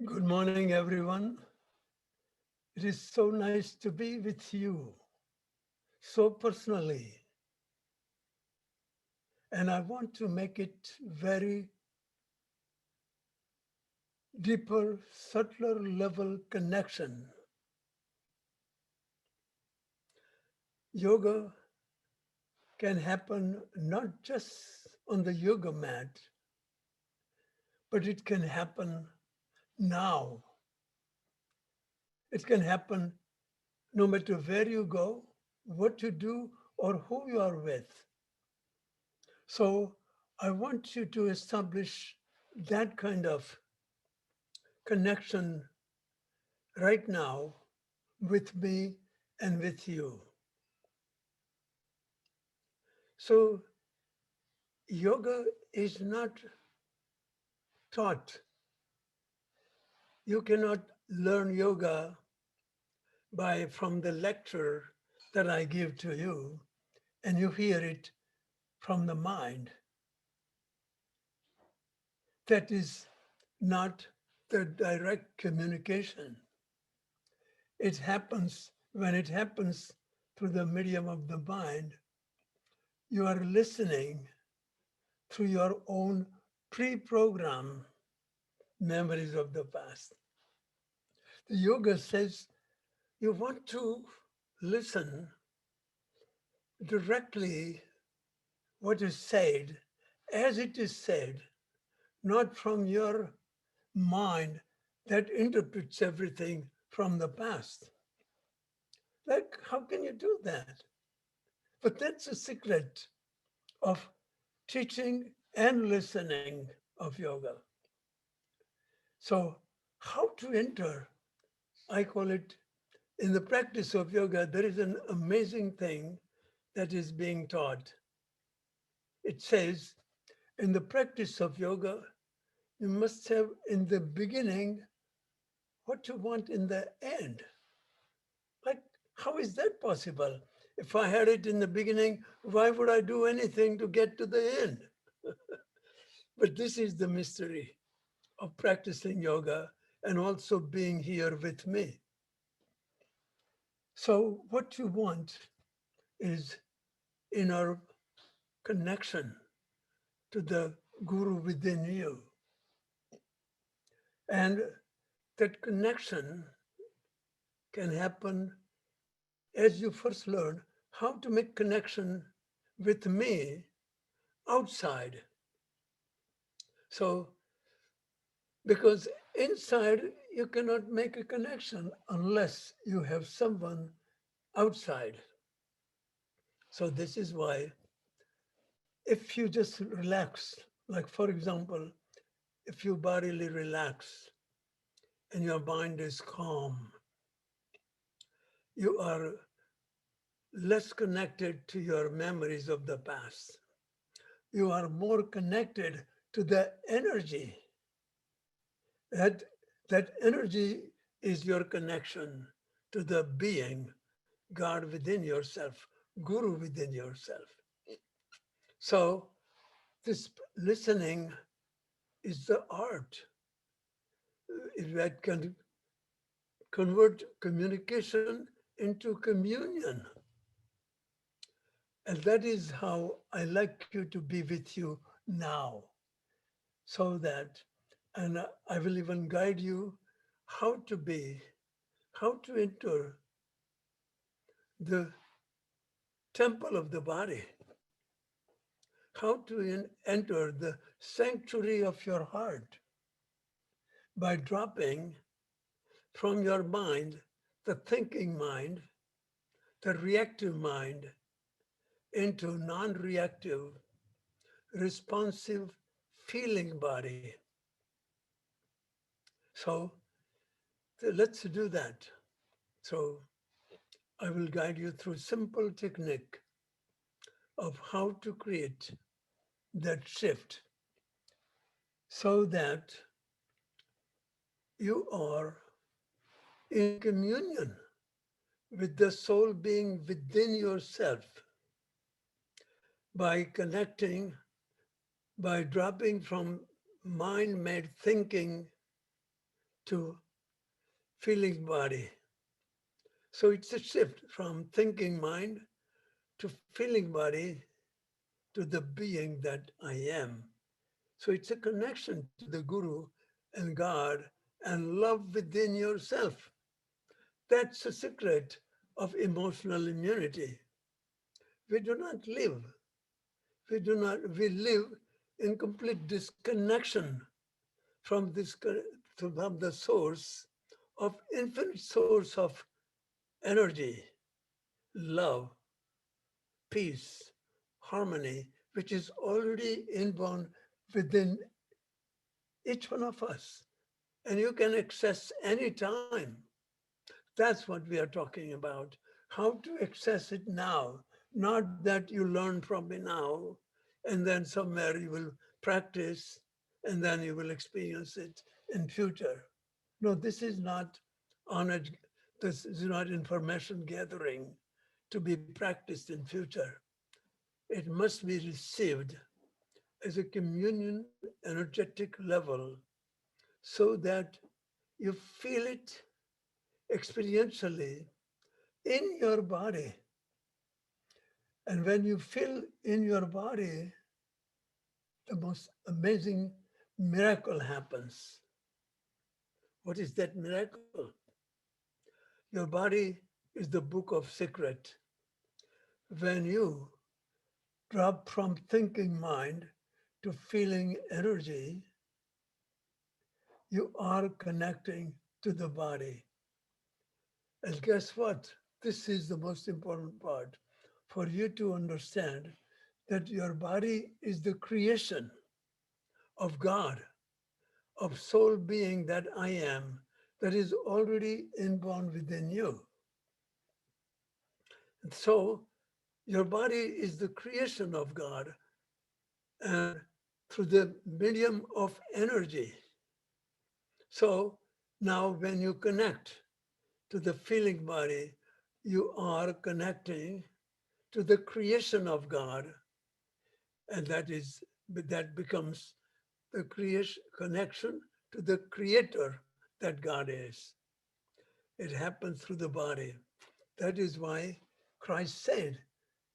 Good morning, everyone. It is so nice to be with you so personally. And I want to make it very deeper, subtler level connection. Yoga can happen not just on the yoga mat, but it can happen now. It can happen no matter where you go, what you do, or who you are with. So I want you to establish that kind of connection right now with me and with you. So, yoga is not taught. You cannot learn yoga by from the lecture that I give to you and you hear it from the mind. That is not the direct communication. It happens when it happens through the medium of the mind. You are listening through your own pre-program memories of the past. The yoga says you want to listen directly what is said as it is said, not from your mind that interprets everything from the past. Like, how can you do that? But that's the secret of teaching and listening of yoga. So, how to enter? I call it in the practice of yoga, there is an amazing thing that is being taught. It says, in the practice of yoga, you must have in the beginning what you want in the end. Like, how is that possible? If I had it in the beginning, why would I do anything to get to the end? But this is the mystery of practicing yoga and also being here with me. So, what you want is inner connection to the guru within you. And that connection can happen as you first learn how to make connection with me outside. So, because inside you cannot make a connection unless you have someone outside. So, this is why if you just relax, like for example, if you bodily relax and your mind is calm, you are less connected to your memories of the past. You are more connected to the energy. That, that energy is your connection to the being, God within yourself, Guru within yourself. So this listening is the art that can convert communication into communion. And that is how I like you to be with you now, so that, and I will even guide you how to be, how to enter the temple of the body, how to enter the sanctuary of your heart by dropping from your mind, the thinking mind, the reactive mind, into non reactive, responsive, feeling body. So let's do that. So I will guide you through simple technique of how to create that shift so that you are in communion with the soul being within yourself by connecting, by dropping from mind made thinking to feeling body. So it's a shift from thinking mind to feeling body to the being that I am. So it's a connection to the Guru and God and love within yourself. That's the secret of emotional immunity. We do not live, we live in complete disconnection from from the source of infinite source of energy, love, peace, harmony, which is already inborn within each one of us. And you can access any time. That's what we are talking about. How to access it now, not that you learn from it now, and then somewhere you will practice, and then you will experience it in future. No, this is not knowledge, this is not information gathering to be practiced in future. It must be received as a communion energetic level so that you feel it experientially in your body. And when you feel in your body, the most amazing miracle happens. What is that miracle? Your body is the book of secret. When you drop from thinking mind to feeling energy, you are connecting to the body. And guess what? This is the most important part for you to understand that your body is the creation of God, of soul being that I am, that is already inborn within you. And so your body is the creation of God, and through the medium of energy. So now when you connect to the feeling body, you are connecting to the creation of God, and that becomes the creation connection to the creator that God is. It happens through the body. That is why Christ said,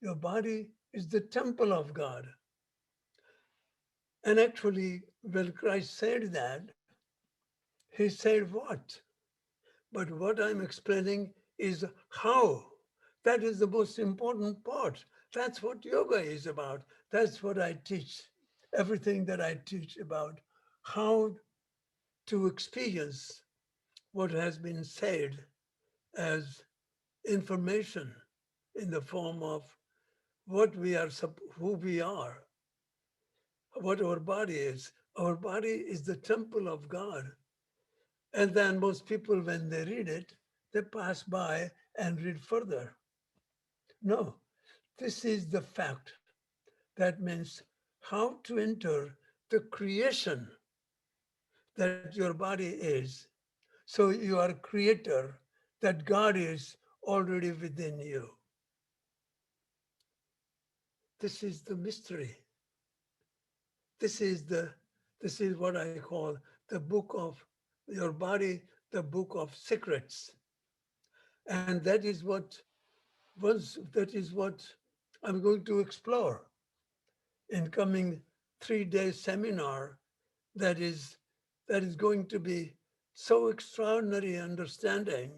your body is the temple of God. And actually, when Christ said that, he said what? But what I'm explaining is how. That is the most important part. That's what yoga is about. That's what I teach. Everything that I teach about how to experience what has been said as information in the form of what we are, who we are, what our body is. Our body is the temple of God. And then most people, when they read it, they pass by and read further. No, this is the fact. That means how to enter the creation that your body is. So you are creator, that God is already within you. This is the mystery. This is the this is what I call the book of your body, the book of secrets. And that is what I'm going to explore in coming 3 day seminar that is that is going to be so extraordinary understanding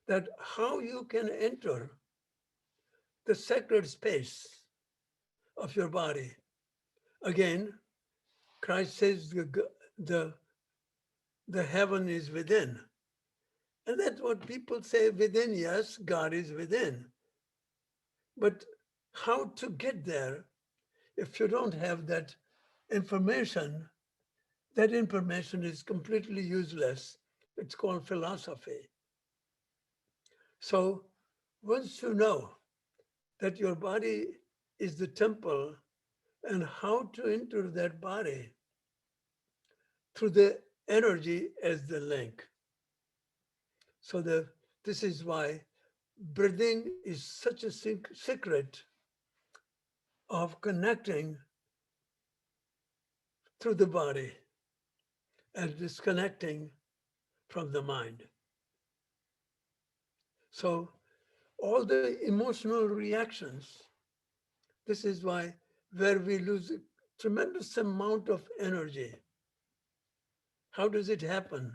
that how you can enter the sacred space of your body. Again, Christ says the, the heaven is within. And that's what people say within. Yes, God is within. But how to get there if you don't have that information? That information is completely useless. It's called philosophy. So once you know that your body is the temple and how to enter that body through the energy as the link. So this is why breathing is such a secret of connecting through the body and disconnecting from the mind. So all the emotional reactions, this is why where we lose a tremendous amount of energy. How does it happen?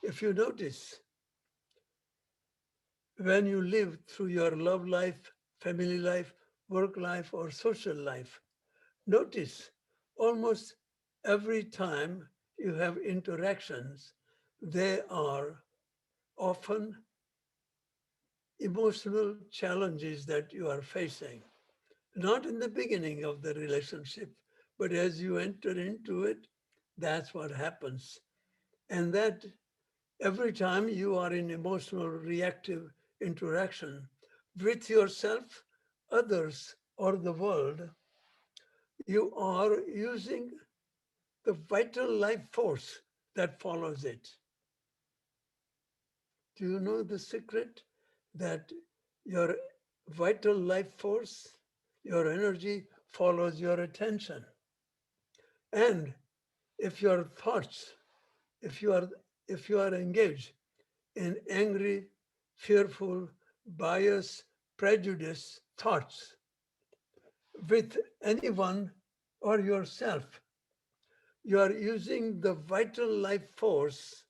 If you notice, when you live through your love life, family life, work life, or social life, notice almost every time you have interactions, they are often emotional challenges that you are facing. Not in the beginning of the relationship, but as you enter into it, that's what happens. And that every time you are in emotional reactive interaction with yourself, others, or the world, you are using the vital life force that follows it. Do you know the secret that your vital life force, your energy follows your attention? And if your thoughts, if you are if you are engaged in angry, fearful, bias, prejudice thoughts with anyone or yourself, you are using the vital life force,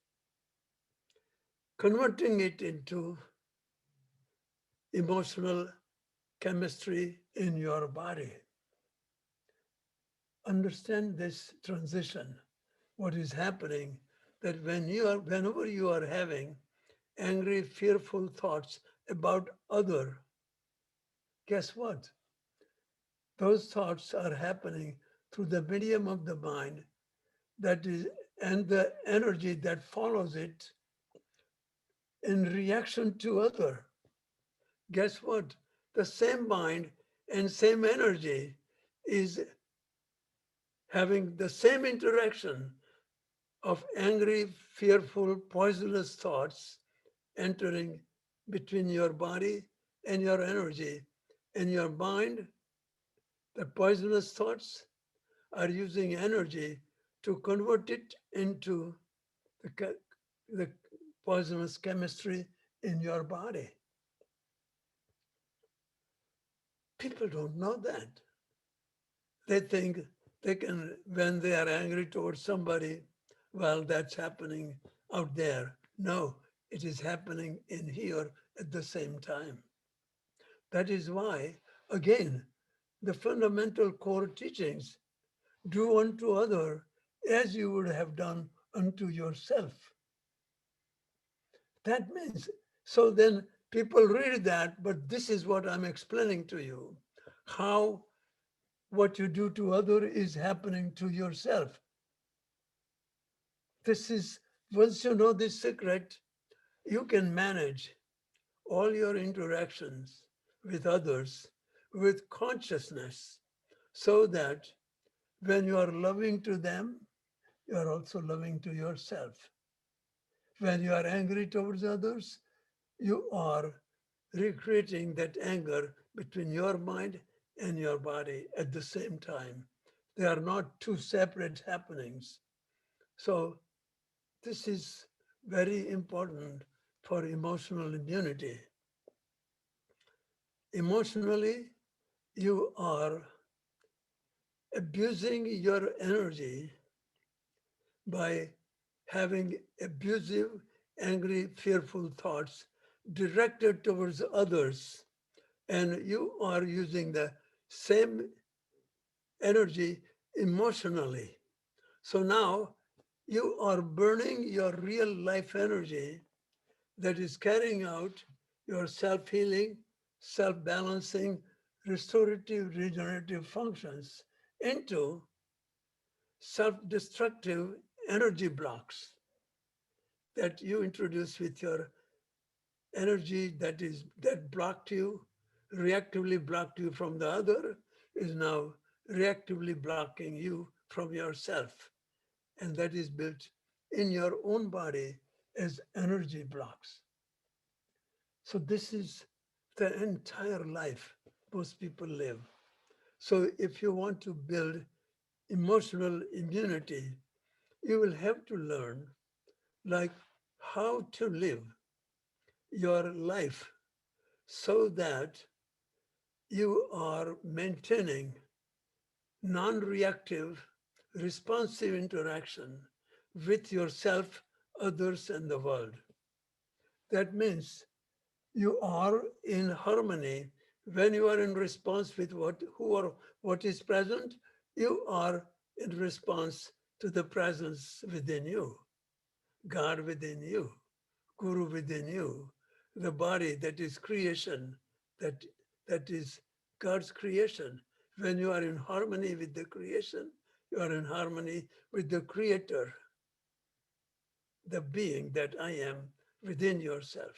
converting it into emotional chemistry in your body. Understand this transition, what is happening, that whenever you are having angry, fearful thoughts about other, guess what? Those thoughts are happening through the medium of the mind that is, and the energy that follows it in reaction to other. Guess what? The same mind and same energy is having the same interaction of angry, fearful, poisonous thoughts entering between your body and your energy. And your mind, the poisonous thoughts are using energy to convert it into the poisonous chemistry in your body. People don't know that. They think they can, when they are angry towards somebody, well, that's happening out there. No, it is happening in here at the same time. That is why, again, the fundamental core teachings, do unto other as you would have done unto yourself. That means, so then people read that, but this is what I'm explaining to you. How what you do to other is happening to yourself. This is, once you know this secret, you can manage all your interactions with others with consciousness so that when you are loving to them, you are also loving to yourself. When you are angry towards others, you are recreating that anger between your mind and your body at the same time. They are not two separate happenings. So this is very important for emotional immunity. Emotionally, you are abusing your energy by having abusive, angry, fearful thoughts directed towards others, and you are using the same energy emotionally. So now you are burning your real life energy that is carrying out your self-healing, self-balancing, restorative, regenerative functions into self-destructive energy blocks that you introduce with your energy that blocked you, reactively blocked you from the other, is now reactively blocking you from yourself. And that is built in your own body as energy blocks. So this is the entire life most people live. So if you want to build emotional immunity, you will have to learn, like how to live your life so that you are maintaining non-reactive, responsive interaction with yourself, others, and the world. That means you are in harmony when you are in response with what is present. You are in response to the presence within you, God within you, Guru within you, the body that is creation, that that is God's creation. When you are in harmony with the creation, you are in harmony with the Creator, the being that I am within yourself.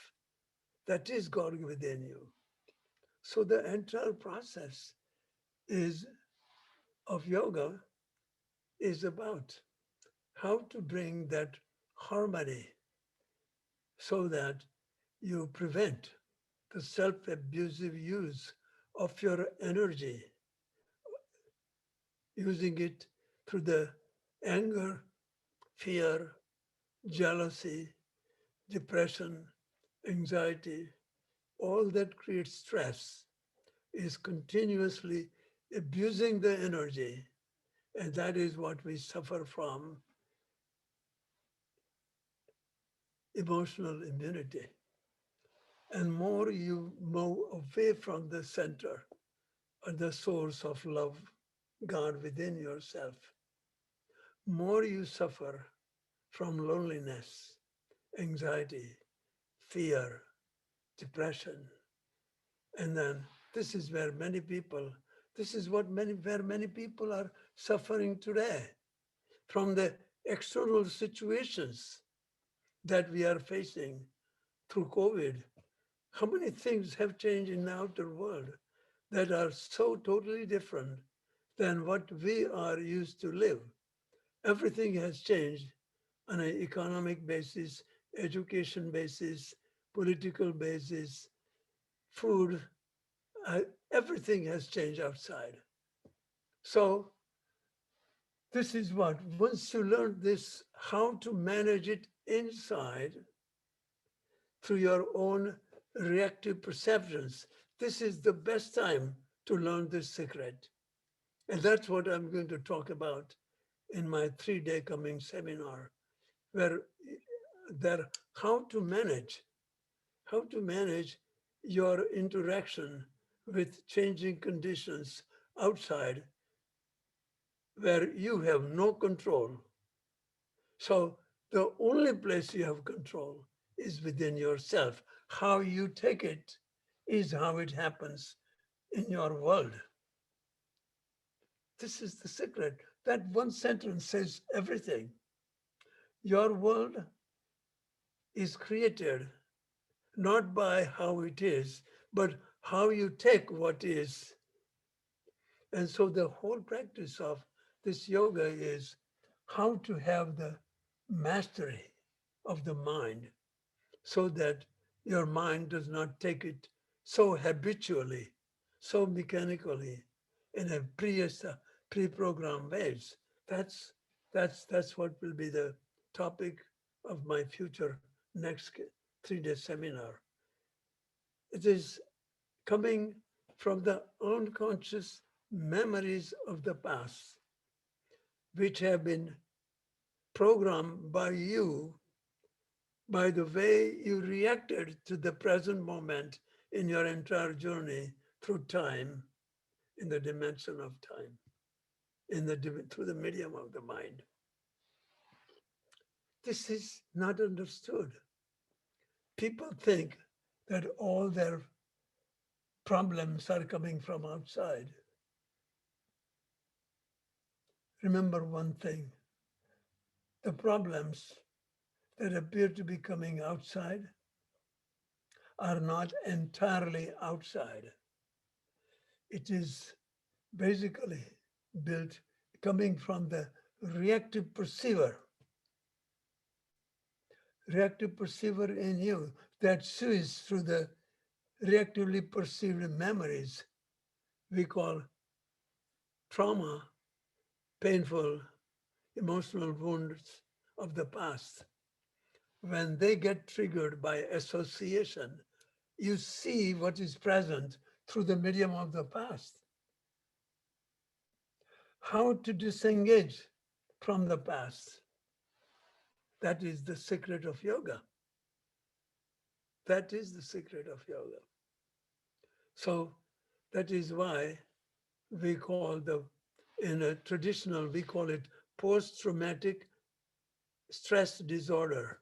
That is God within you. So the entire process is of yoga is about how to bring that harmony so that you prevent the self-abusive use of your energy, using it through the anger, fear, jealousy, depression, anxiety, all that creates stress is continuously abusing the energy. And that is what we suffer from emotional immunity. And more you move away from the center or the source of love, God within yourself, more you suffer from loneliness, anxiety, fear, depression. And then this is where many people, this is what where many people are suffering today from the external situations that we are facing through COVID. How many things have changed in the outer world that are so totally different than what we are used to live? Everything has changed on an economic basis, education basis, political basis, food, uh, everything has changed outside. So this is what, once you learn this, how to manage it inside through your own reactive perceptions, this is the best time to learn this secret. And that's what I'm going to talk about in my 3-day coming seminar, where there how to manage your interaction with changing conditions outside where you have no control. So the only place you have control is within yourself. How you take it is how it happens in your world. This is the secret. That one sentence says everything. Your world is created not by how it is, but how you take what is. And so the whole practice of this yoga is how to have the mastery of the mind so that your mind does not take it so habitually, so mechanically in a pre-programmed ways. That's that's what will be the topic of my future next 3-day seminar. It is coming from the unconscious memories of the past, which have been programmed by you by the way you reacted to the present moment in your entire journey through time, in the dimension of time, through the medium of the mind. This is not understood. People think that all their problems are coming from outside. Remember one thing, the problems that appear to be coming outside are not entirely outside. It is basically built coming from the reactive perceiver, reactive perceiver in you that sees through the reactively perceived memories we call trauma, painful emotional wounds of the past. when they get triggered by association, you see what is present through the medium of the past. How to disengage from the past. That is the secret of yoga. That is the secret of yoga. So that is why we call in a traditional, we call it post-traumatic stress disorder.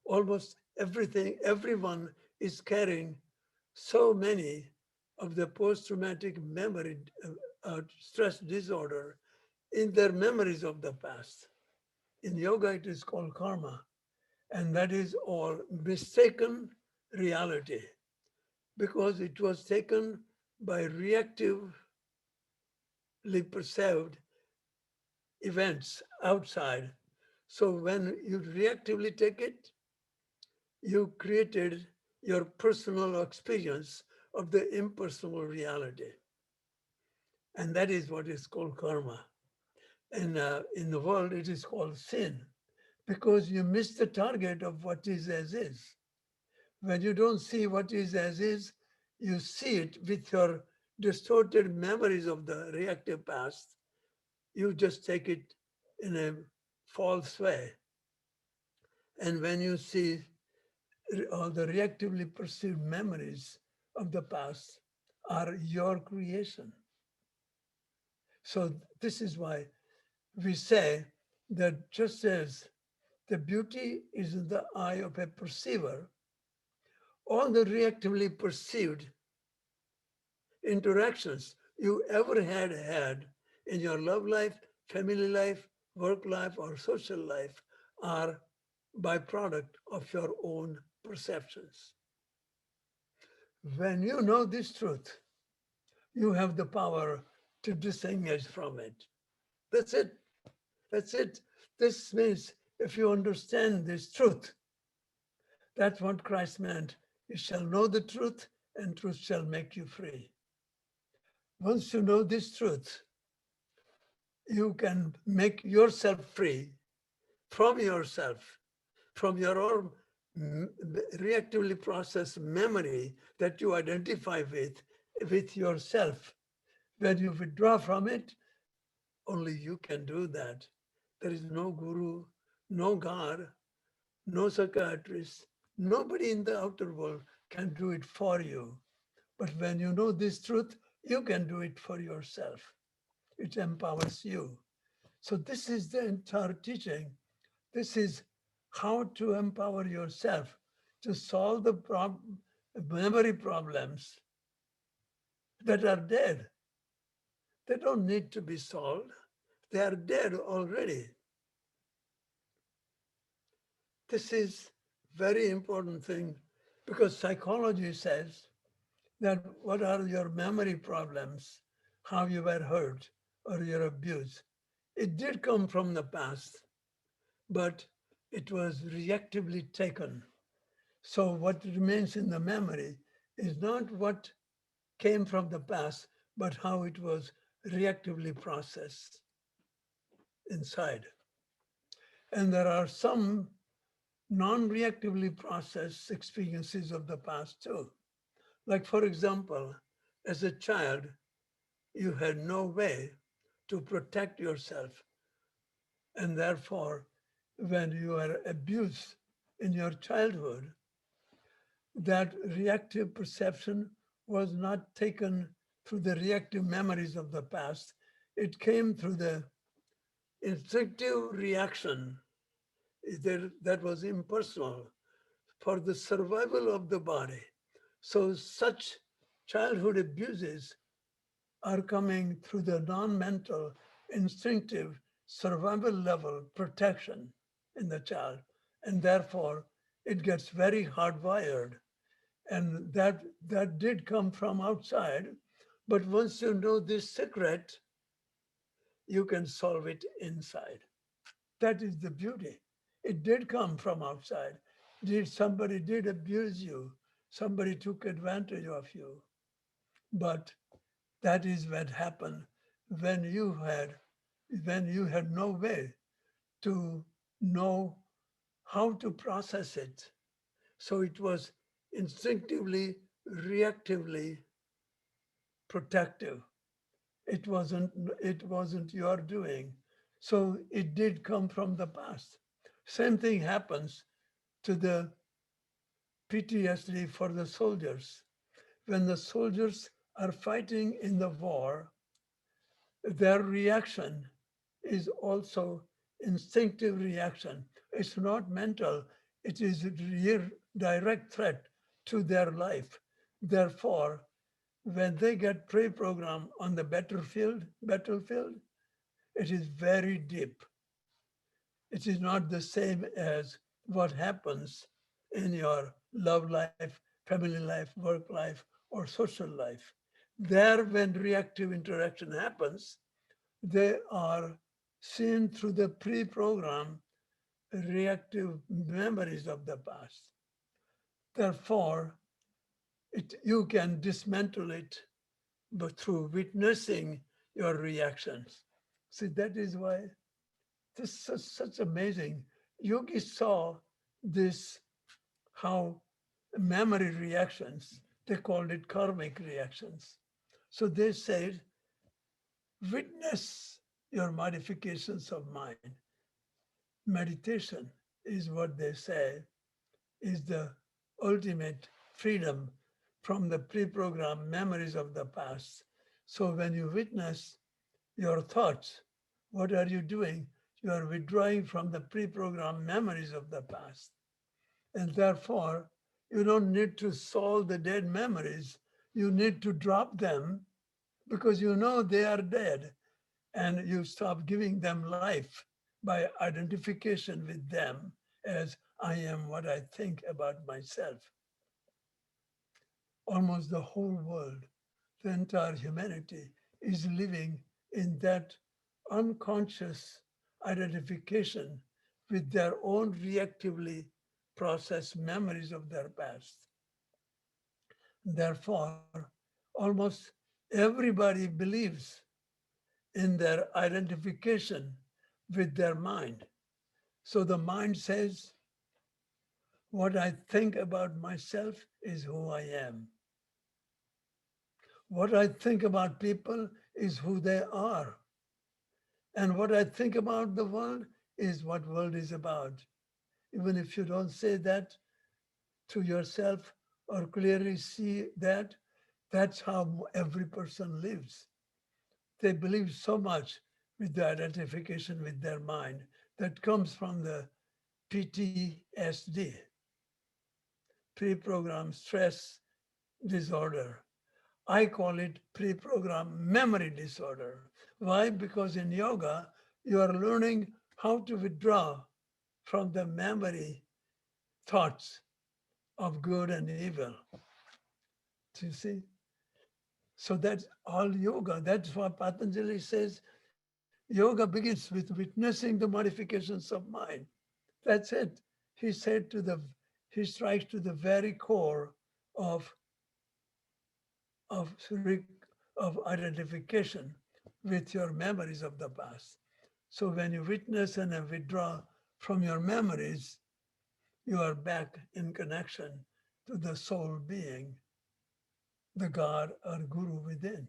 Almost everyone is carrying so many of the post-traumatic memory stress disorder in their memories of the past. In yoga, it is called karma, and that is all mistaken reality because it was taken by reactively perceived events outside. So when you reactively take it, you created your personal experience of the impersonal reality. And that is what is called karma. And in the world, it is called sin because you miss the target of what is as is. When you don't see what is as is, you see it with your distorted memories of the reactive past. You just take it in a false way. And when you see all the reactively perceived memories of the past are your creation. So this is why we say that just as the beauty is in the eye of a perceiver, all the reactively perceived interactions you ever had in your love life, family life, work life, or social life are byproduct of your own perceptions. When you know this truth, you have the power to disengage from it. That's it. That's it. This means if you understand this truth, that's what Christ meant. You shall know the truth, and truth shall make you free. Once you know this truth, you can make yourself free from yourself, from your own reactively processed memory that you identify with yourself. When you withdraw from it, only you can do that. There is no guru, no God, no psychiatrist, nobody in the outer world can do it for you. But when you know this truth, you can do it for yourself. It empowers you. So this is the entire teaching. This is how to empower yourself to solve the memory problems that are dead. They don't need to be solved. They are dead already. This is very important thing because psychology says that what are your memory problems, how you were hurt or your abuse. It did come from the past, but it was reactively taken. So what remains in the memory is not what came from the past, but how it was reactively processed inside. And there are some non-reactively processed experiences of the past too. Like for example, as a child, you had no way to protect yourself. And therefore, when you are abused in your childhood, that reactive perception was not taken through the reactive memories of the past. It came through the instinctive reaction that was impersonal for the survival of the body. So such childhood abuses are coming through the non-mental, instinctive, survival level protection in the child. And therefore, it gets very hardwired. And that did come from outside. But once you know this secret, you can solve it inside. That is the beauty. It did come from outside. Somebody did abuse you. Somebody took advantage of you. But that is what happened when you had no way to know how to process it. So it was instinctively, reactively protective. It wasn't your doing. So it did come from the past. Same thing happens to the PTSD for the soldiers. When the soldiers are fighting in the war, their reaction is also instinctive reaction. It's not mental, it is a direct threat to their life. Therefore, when they get pre-programmed on the battlefield, it is very deep. It is not the same as what happens in your love life, family life, work life, or social life. There, when reactive interaction happens, they are seen through the pre-programmed reactive memories of the past. Therefore, you can dismantle it but through witnessing your reactions. See, that is why this is such amazing. Yogi saw this, how memory reactions, they called it karmic reactions. So they said, witness your modifications of mind. Meditation is what they say is the ultimate freedom from the pre-programmed memories of the past. So when you witness your thoughts, what are you doing? You are withdrawing from the pre-programmed memories of the past. And therefore, you don't need to solve the dead memories. You need to drop them because you know they are dead, and you stop giving them life by identification with them as I am what I think about myself. Almost the whole world, the entire humanity is living in that unconscious identification with their own reactively processed memories of their past. Therefore, almost everybody believes in their identification with their mind. So the mind says, what I think about myself is who I am. What I think about people is who they are. And what I think about the world is what world is about. Even if you don't say that to yourself or clearly see that, that's how every person lives. They believe so much with the identification with their mind that comes from the PTSD, pre-programmed stress disorder. I call it pre-programmed memory disorder. Why? Because in yoga, you are learning how to withdraw from the memory thoughts of good and evil. Do you see? So that's all yoga. That's what Patanjali says. Yoga begins with witnessing the modifications of mind. That's it. He said to the, he strikes to the very core of of of identification with your memories of the past. So when you witness and withdraw from your memories, you are back in connection to the soul being, the God or Guru within.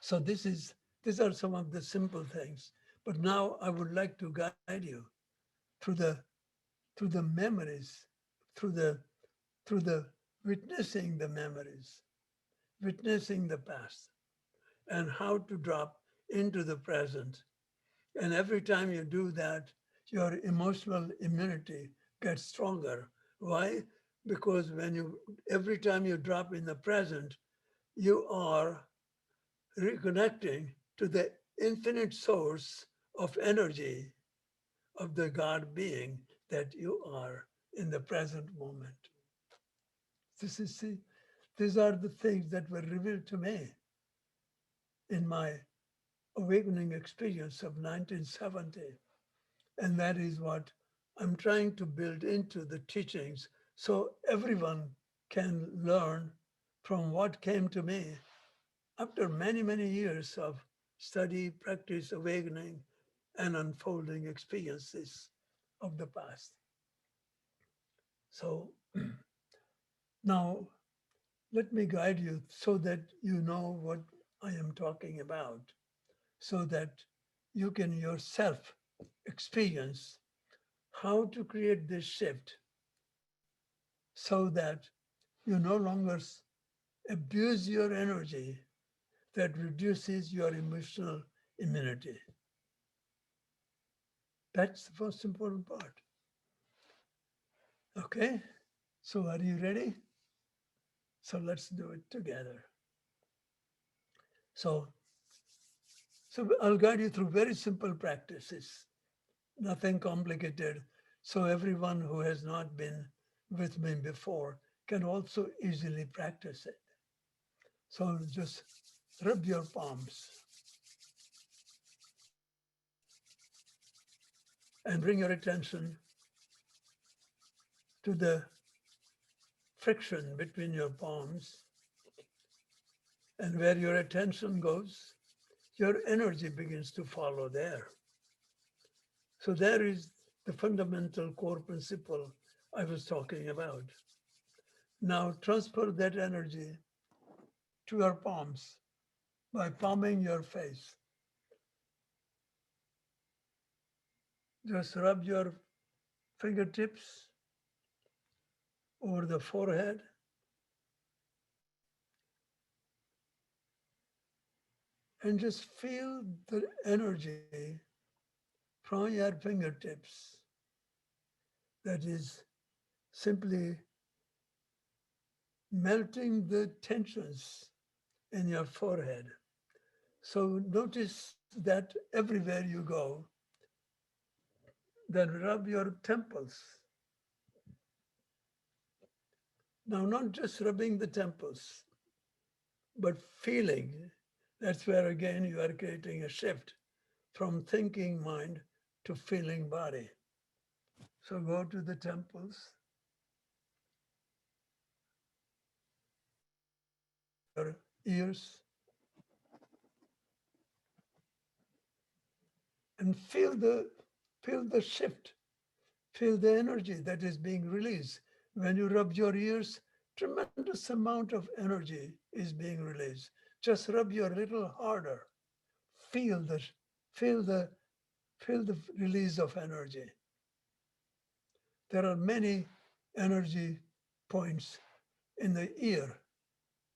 So these are some of the simple things. But now I would like to guide you through the memories, through the through the witnessing the memories, witnessing the past, and how to drop into the present. And every time you do that, your emotional immunity gets stronger. Why? Because every time you drop in the present, you are reconnecting to the infinite source of energy of the God being that you are in the present moment. This is see, these are the things that were revealed to me in my awakening experience of 1970. And that is what I'm trying to build into the teachings so everyone can learn from what came to me after many, many years of study, practice, awakening, and unfolding experiences. of the past. So now let me guide you so that you know what I am talking about, so that you can yourself experience how to create this shift so that you no longer abuse your energy that reduces your emotional immunity. That's the most important part. Okay? So are you ready? So let's do it together. So, so I'll guide you through very simple practices, nothing complicated. So everyone who has not been with me before can also easily practice it. So just rub your palms and bring your attention to the friction between your palms. And where your attention goes, your energy begins to follow there. So there is the fundamental core principle I was talking about. Now transfer that energy to your palms by palming your face. Just rub your fingertips over the forehead and just feel the energy from your fingertips that is simply melting the tensions in your forehead. So notice that everywhere you go, then rub your temples. Now, not just rubbing the temples, but feeling. That's where again you are creating a shift from thinking mind to feeling body. So go to the temples, rub your ears, and feel the shift. Feel the energy that is being released. When you rub your ears, tremendous amount of energy is being released. Just rub your little harder. Feel the feel the feel the release of energy. There are many energy points in the ear.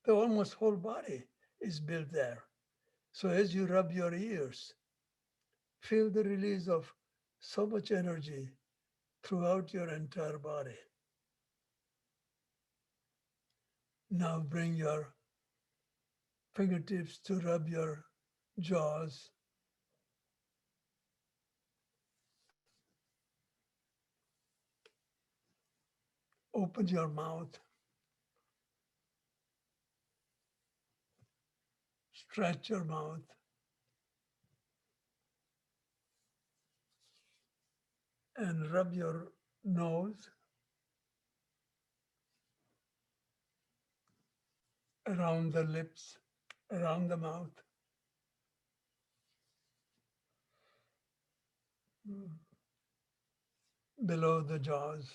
The almost whole body is built there. So as you rub your ears, feel the release of so much energy throughout your entire body. Now bring your fingertips to rub your jaws. Open your mouth, stretch your mouth, and rub your nose around the lips, around the mouth, below the jaws,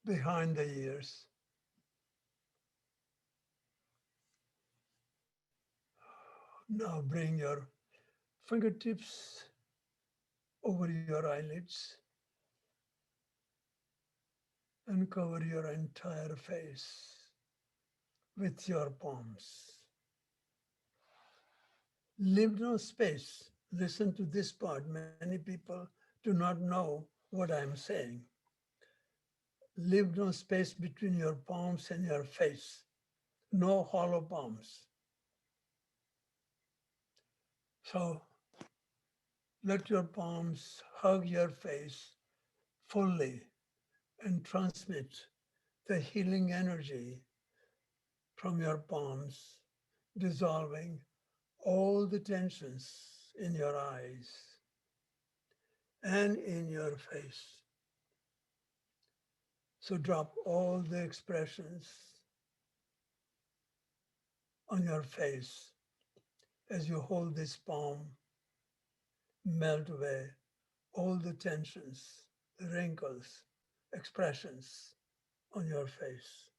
behind the ears. Now bring your fingertips over your eyelids and cover your entire face with your palms. Leave no space. Listen to this part. Many people do not know what I am saying. Leave no space between your palms and your face. No hollow palms. So let your palms hug your face fully and transmit the healing energy from your palms, dissolving all the tensions in your eyes and in your face. So drop all the expressions on your face as you hold this palm, melt away all the tensions, the wrinkles, expressions on your face.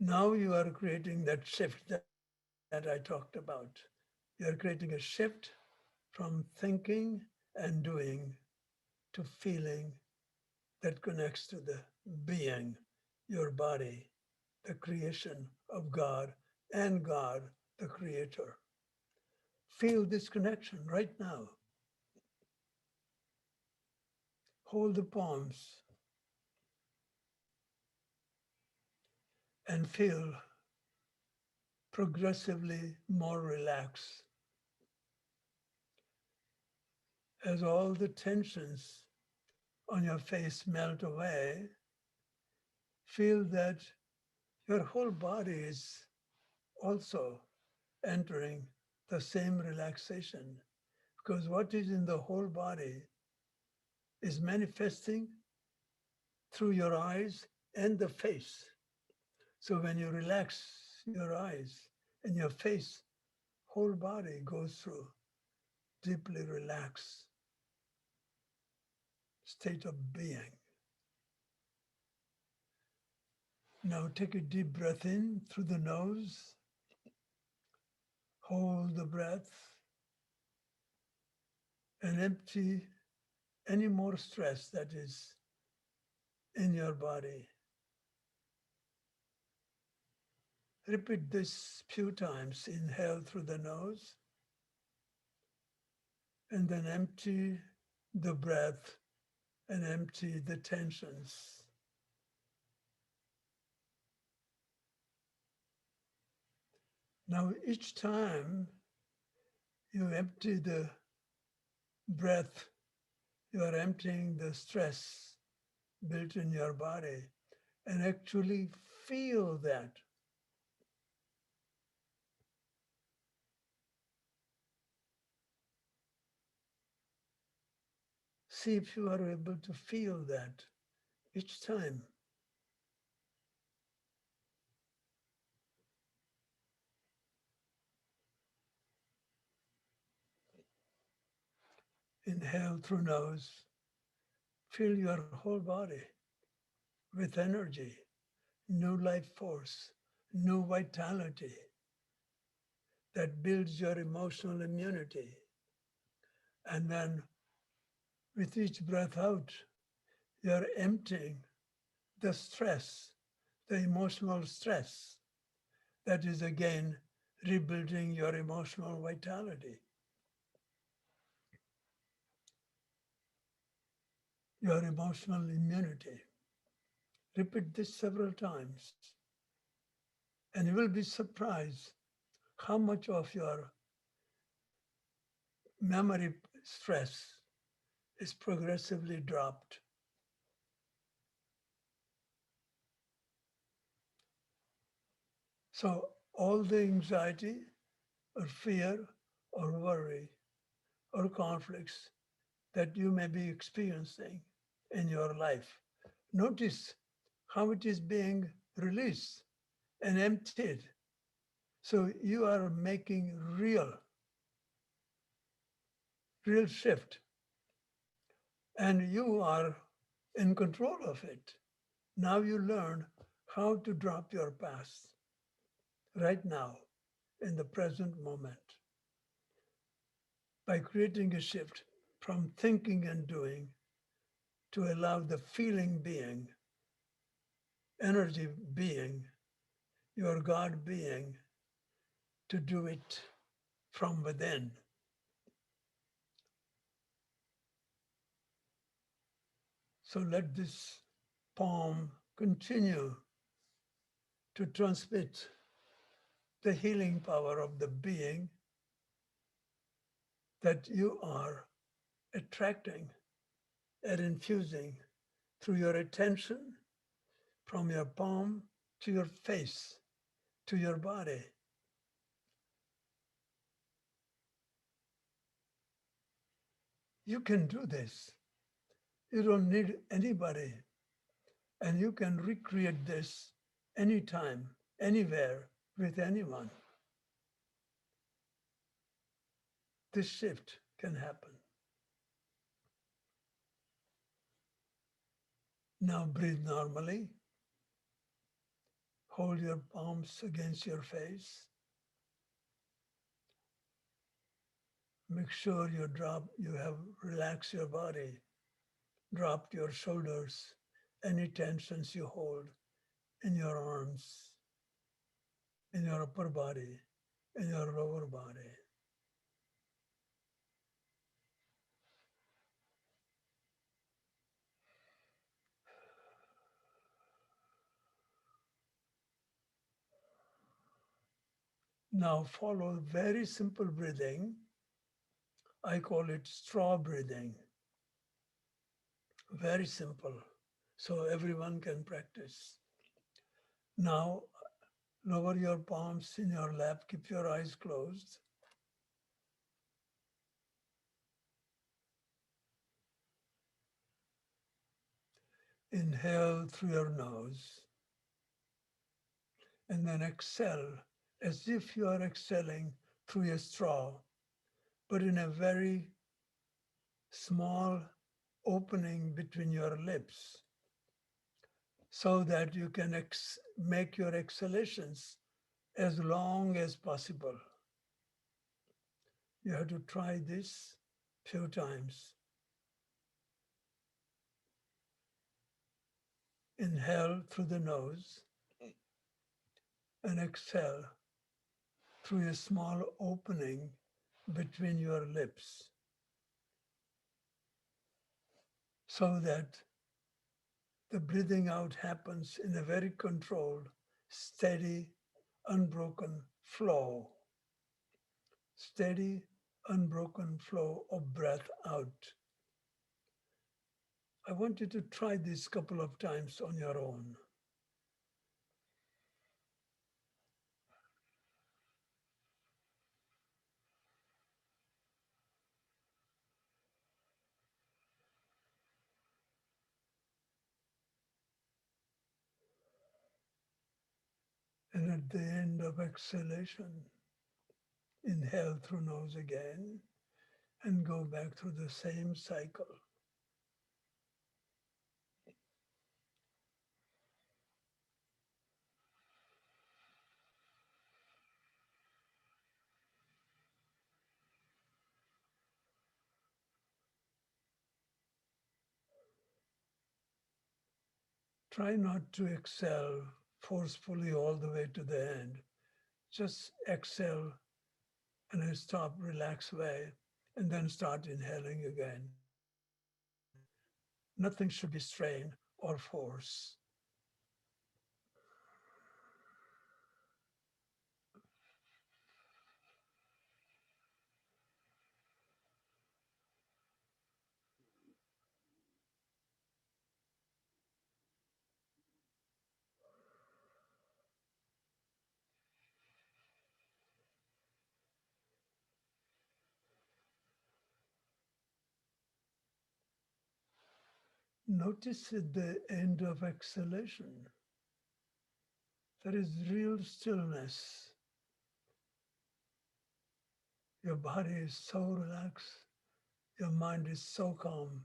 Now you are creating that shift that I talked about. You are creating a shift from thinking and doing to feeling that connects to the being, your body, the creation of God and God, the creator. Feel this connection right now. Hold the palms and feel progressively more relaxed as all the tensions on your face melt away. Feel that your whole body is also entering the same relaxation because what is in the whole body is manifesting through your eyes and the face. So when you relax your eyes and your face, whole body goes through deeply relaxed state of being. Now take a deep breath in through the nose, hold the breath, and empty any more stress that is in your body. Repeat this few times. Inhale through the nose and then empty the breath and empty the tensions. Now, each time you empty the breath, you are emptying the stress built in your body and actually feel that. See if you are able to feel that each time. Inhale through nose, fill your whole body with energy, new life force, new vitality that builds your emotional immunity. And then with each breath out, you're emptying the stress, the emotional stress that is again rebuilding your emotional vitality, your emotional immunity. Repeat this several times, and you will be surprised how much of your memory stress is progressively dropped. So, all the anxiety or fear or worry or conflicts that you may be experiencing in your life, notice how it is being released and emptied. So you are making real shift, and you are in control of it. Now you learn how to drop your past right now in the present moment by creating a shift from thinking and doing to allow the feeling being, energy being, your God being to do it from within. So let this poem continue to transmit the healing power of the being that you are attracting and infusing through your attention from your palm to your face, to your body. You can do this. You don't need anybody. And you can recreate this anytime, anywhere, with anyone. this shift can happen. Now breathe normally. Hold your palms against your face. Make sure you have relaxed your body, dropped your shoulders, any tensions you hold in your arms, in your upper body, in your lower body. Now follow very simple breathing. I call it straw breathing. Very simple. So everyone can practice. Now lower your palms in your lap. Keep your eyes closed. Inhale through your nose and then exhale as if you are exhaling through a straw, but in a very small opening between your lips so that you can make your exhalations as long as possible. You have to try this few times. Inhale through the nose and exhale through a small opening between your lips so that the breathing out happens in a very controlled, steady, unbroken flow. Steady, unbroken flow of breath out. I want you to try this couple of times on your own. And at the end of exhalation, inhale through nose again and go back through the same cycle. Try not to exhale forcefully all the way to the end. Just exhale and then stop, relax way, and then start inhaling again. Nothing should be strained or force. Notice at the end of exhalation, there is real stillness. Your body is so relaxed, your mind is so calm.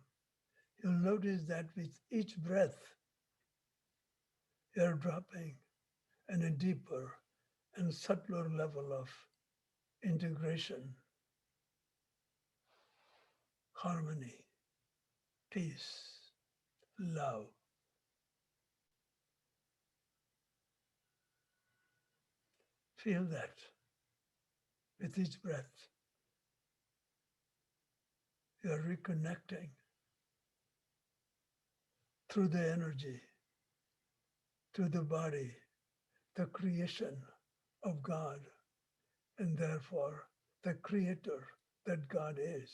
You'll notice that with each breath, you're dropping in a deeper and subtler level of integration, harmony, peace, love. Feel that with each breath, you're reconnecting through the energy to the body, the creation of God, and therefore the creator that God is.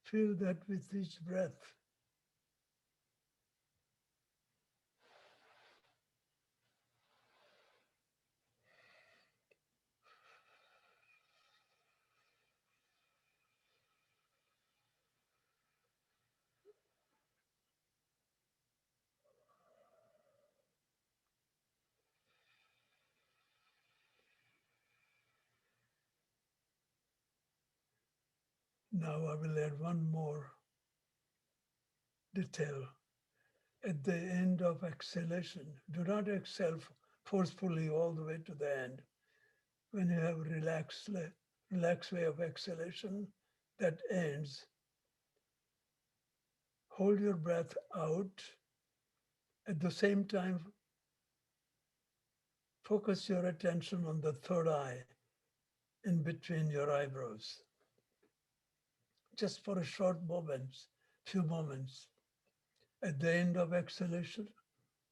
Feel that with each breath. Now I will add one more detail. At the end of exhalation, do not exhale forcefully all the way to the end. When you have relaxed way of exhalation that ends, hold your breath out. At the same time, focus your attention on the third eye in between your eyebrows, just for a short moment, few moments. At the end of exhalation,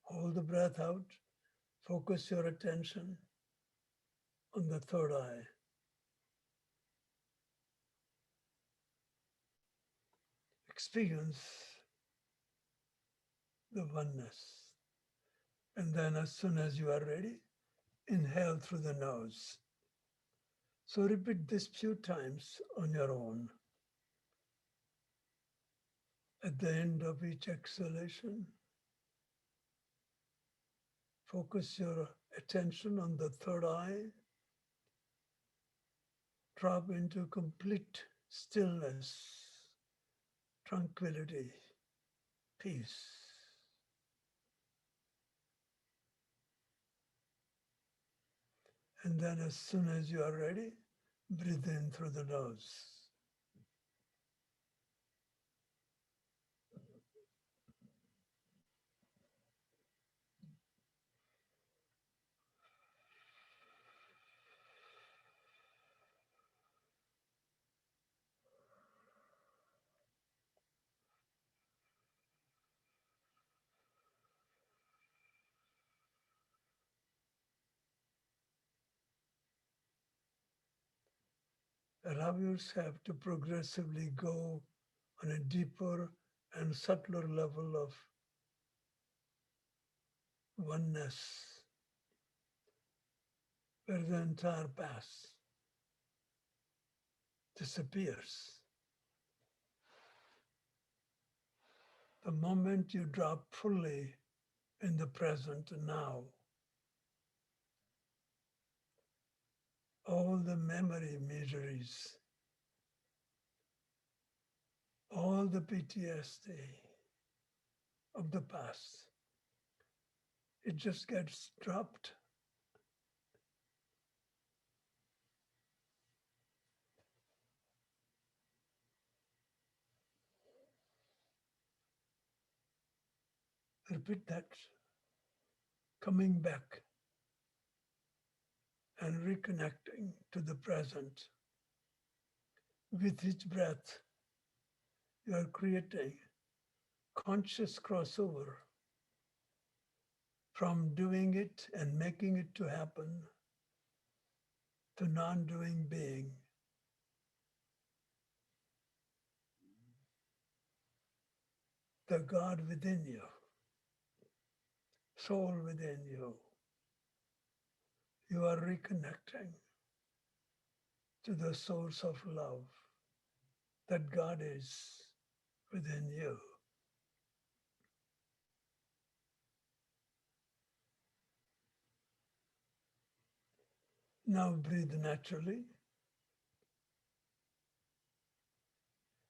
hold the breath out, focus your attention on the third eye. Experience the oneness. And then, as soon as you are ready, inhale through the nose. So repeat this few times on your own. At the end of each exhalation, focus your attention on the third eye. Drop into complete stillness, tranquility, peace. And then, as soon as you are ready, breathe in through the nose. Allow yourself to progressively go on a deeper and subtler level of oneness, where the entire past disappears. The moment you drop fully in the present now, all the memory miseries, all the PTSD of the past, it just gets dropped. Repeat that, coming back and reconnecting to the present. With each breath, you are creating conscious crossover from doing it and making it to happen to non-doing being. The God within you, soul within you, you are reconnecting to the source of love that God is within you. Now breathe naturally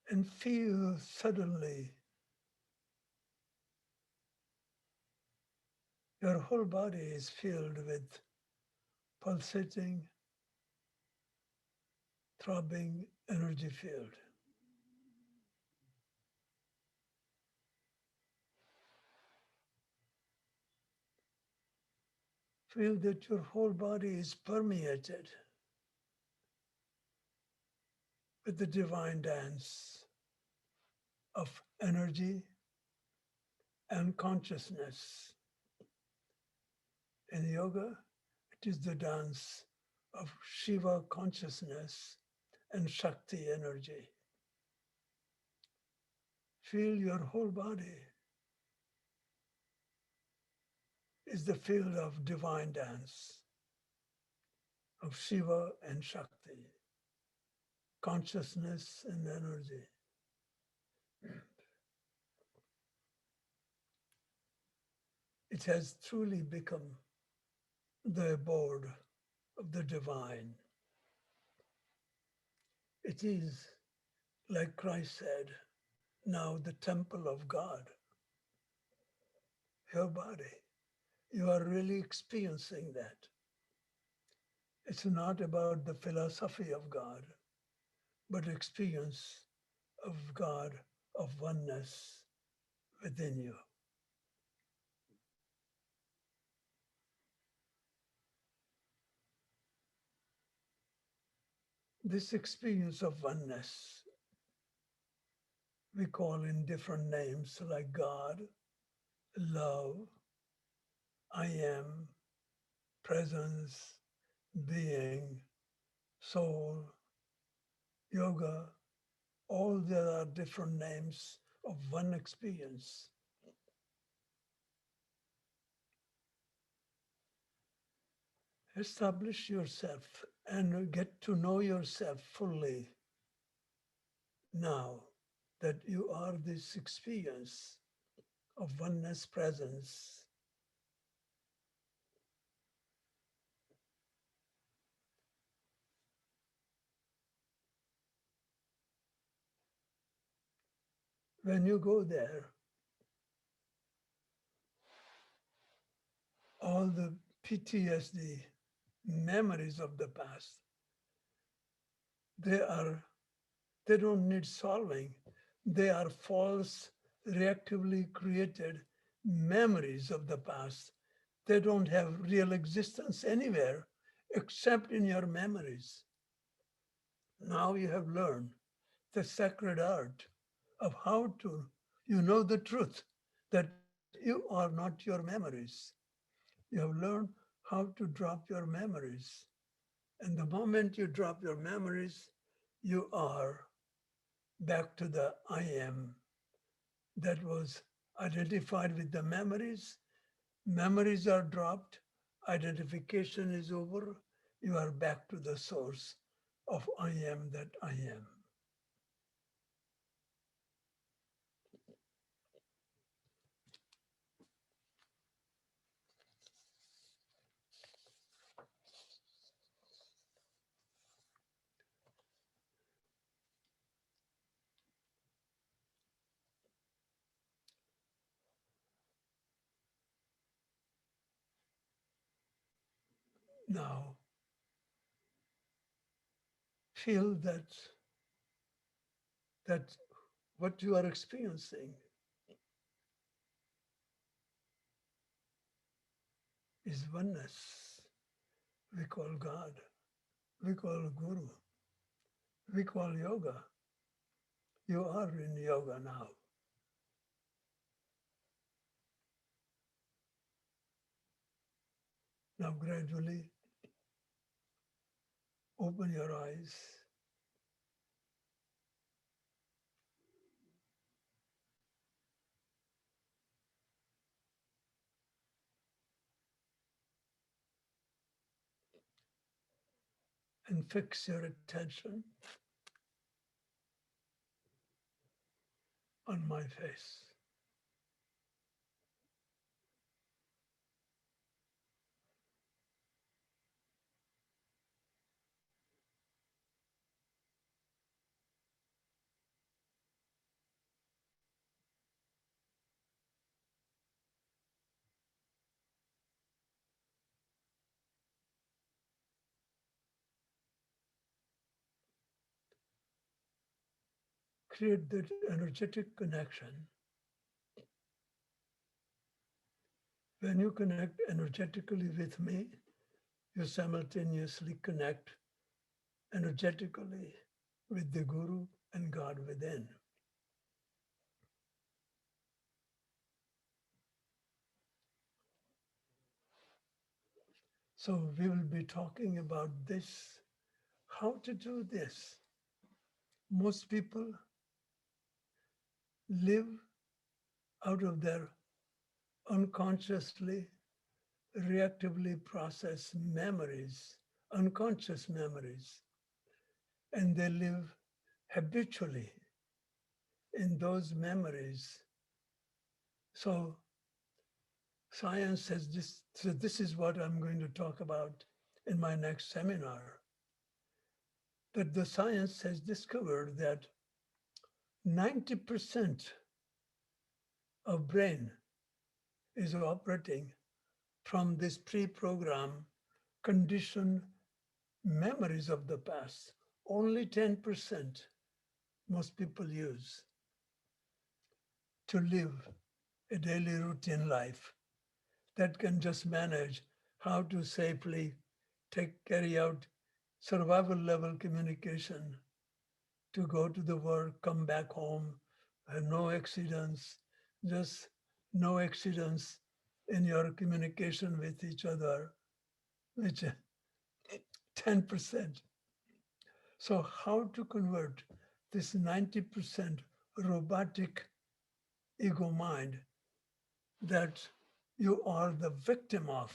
and feel suddenly your whole body is filled with pulsating, throbbing energy field. Feel that your whole body is permeated with the divine dance of energy and consciousness. In yoga, it is the dance of Shiva consciousness and Shakti energy. Feel your whole body is the field of divine dance of Shiva and Shakti, consciousness and energy. It has truly become the abode of the divine. It is Like Christ said, now the temple of God, your body. You are really experiencing that. It's not about the philosophy of God, but experience of God, of oneness within you. This experience of oneness we call in different names like God, love, I am, presence, being, soul, yoga, all there are different names of one experience. Establish yourself and get to know yourself fully now that you are this experience of oneness presence. When you go there, all the PTSD, memories of the past, they are they don't need solving. They are false, reactively created memories of the past. They don't have real existence anywhere except in your memories. Now you have learned the sacred art of how to, you know the truth that you are not your memories. You have learned how to drop your memories. And the moment you drop your memories, you are back to the I am that was identified with the memories. Memories are dropped, identification is over, you are back to the source of I am that I am. Now, feel that what you are experiencing is oneness. We call God, we call Guru, we call yoga. You are in yoga now. Now, gradually open your eyes and fix your attention on my face. Create that energetic connection. When you connect energetically with me, you simultaneously connect energetically with the Guru and God within. So we will be talking about this, how to do this. Most people live out of their unconsciously, reactively processed memories, unconscious memories, and they live habitually in those memories. So science has this, so this is what I'm going to talk about in my next seminar, that the science has discovered that 90% of brain is operating from this pre-program conditioned memories of the past. Only 10% most people use to live a daily routine life that can just manage how to safely carry out survival level communication to go to the work, come back home, no accidents, just no accidents in your communication with each other, which 10%. So how to convert this 90% robotic ego mind that you are the victim of,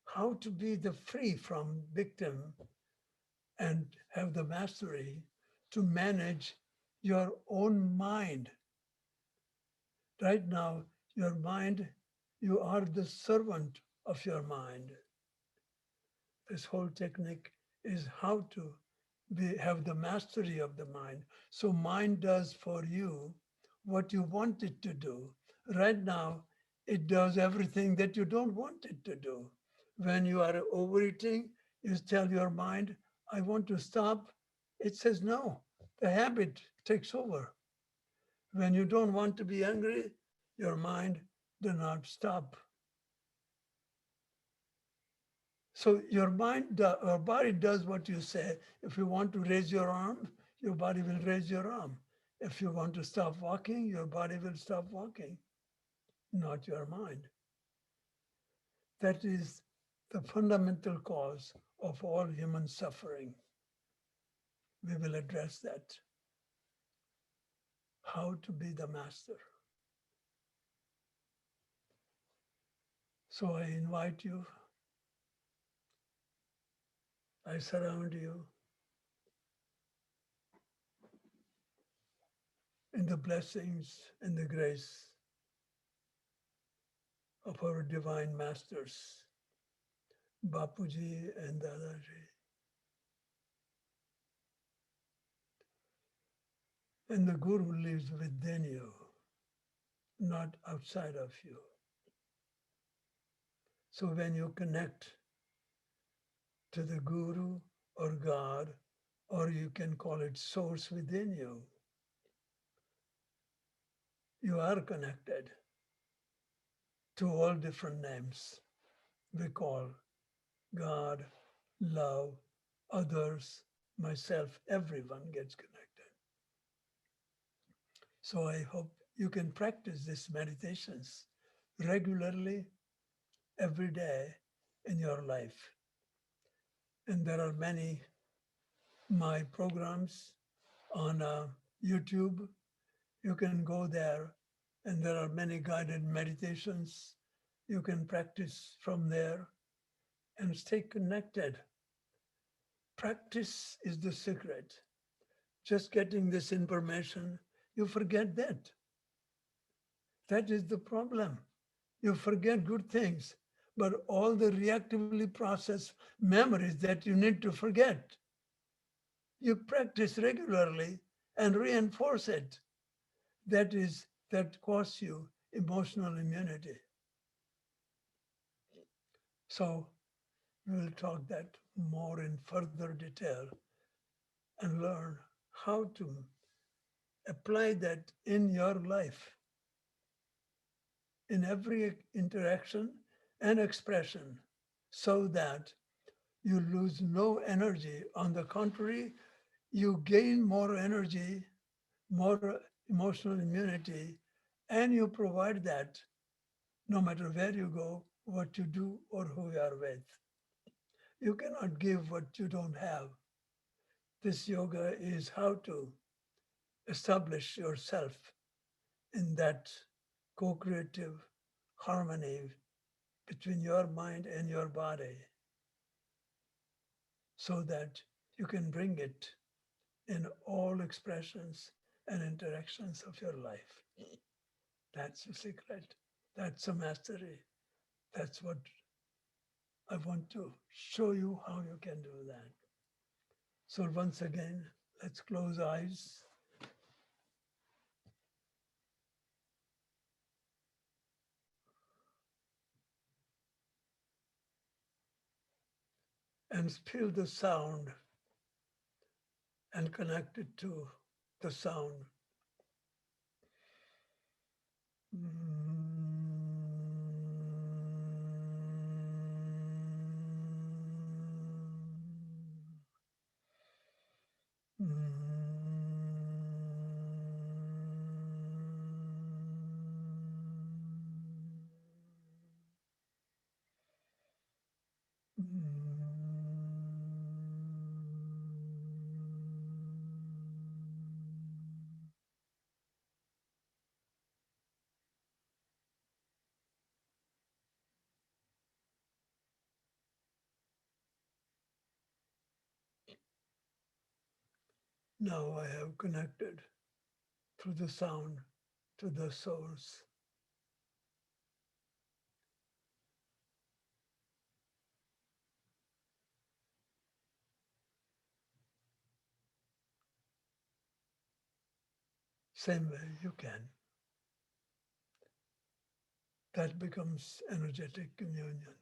how to be the free from victim and have the mastery to manage your own mind. Right now, your mind, you are the servant of your mind. This whole technique is how to have the mastery of the mind. So mind does for you what you want it to do. Right now, it does everything that you don't want it to do. When you are overeating, you tell your mind, I want to stop. It says no. The habit takes over. When you don't want to be angry, your mind does not stop. So your your body does what you say. If you want to raise your arm, your body will raise your arm. If you want to stop walking, your body will stop walking, not your mind. That is the fundamental cause of all human suffering. We will address that. How to be the master. So I invite you, I surround you in the blessings and the grace of our divine masters, Bapuji and Dadaji, and the Guru lives within you, not outside of you. So when you connect to the Guru or God, or you can call it source within you, you are connected to all different names we call God, love, others, myself, everyone gets connected. So I hope you can practice these meditations regularly every day in your life. And there are many my programs on YouTube. You can go there and there are many guided meditations. You can practice from there and stay connected. Practice is the secret. Just getting this information, you forget that. That is the problem. You forget good things, but all the reactively processed memories that you need to forget, you practice regularly and reinforce it. That costs you emotional immunity. So we will talk that more in further detail and learn how to apply that in your life, in every interaction and expression, so that you lose no energy. On the contrary, you gain more energy, more emotional immunity, and you provide that no matter where you go, what you do, or who you are with. You cannot give what you don't have. This yoga is how to establish yourself in that co-creative harmony between your mind and your body so that you can bring it in all expressions and interactions of your life. That's the secret. That's a mastery. That's what I want to show you how you can do that. So once again, let's close eyes and feel the sound and connect it to the sound. Now I have connected through the sound to the source. Same way you can. That becomes energetic communion.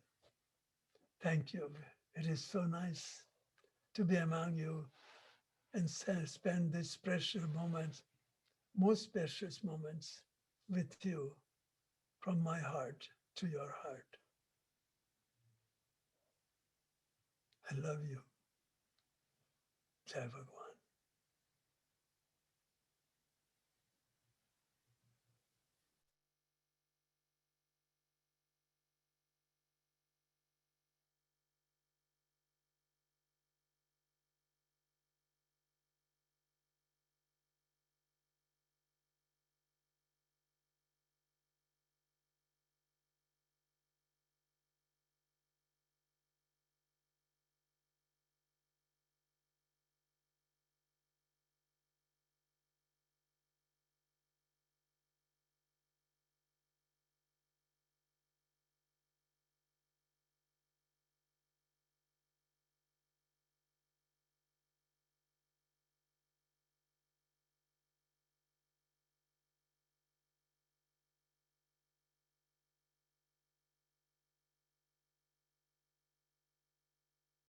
Thank you. It is so nice to be among you and spend these precious moments, most precious moments with you from my heart to your heart. I love you. Jai Bhagwan.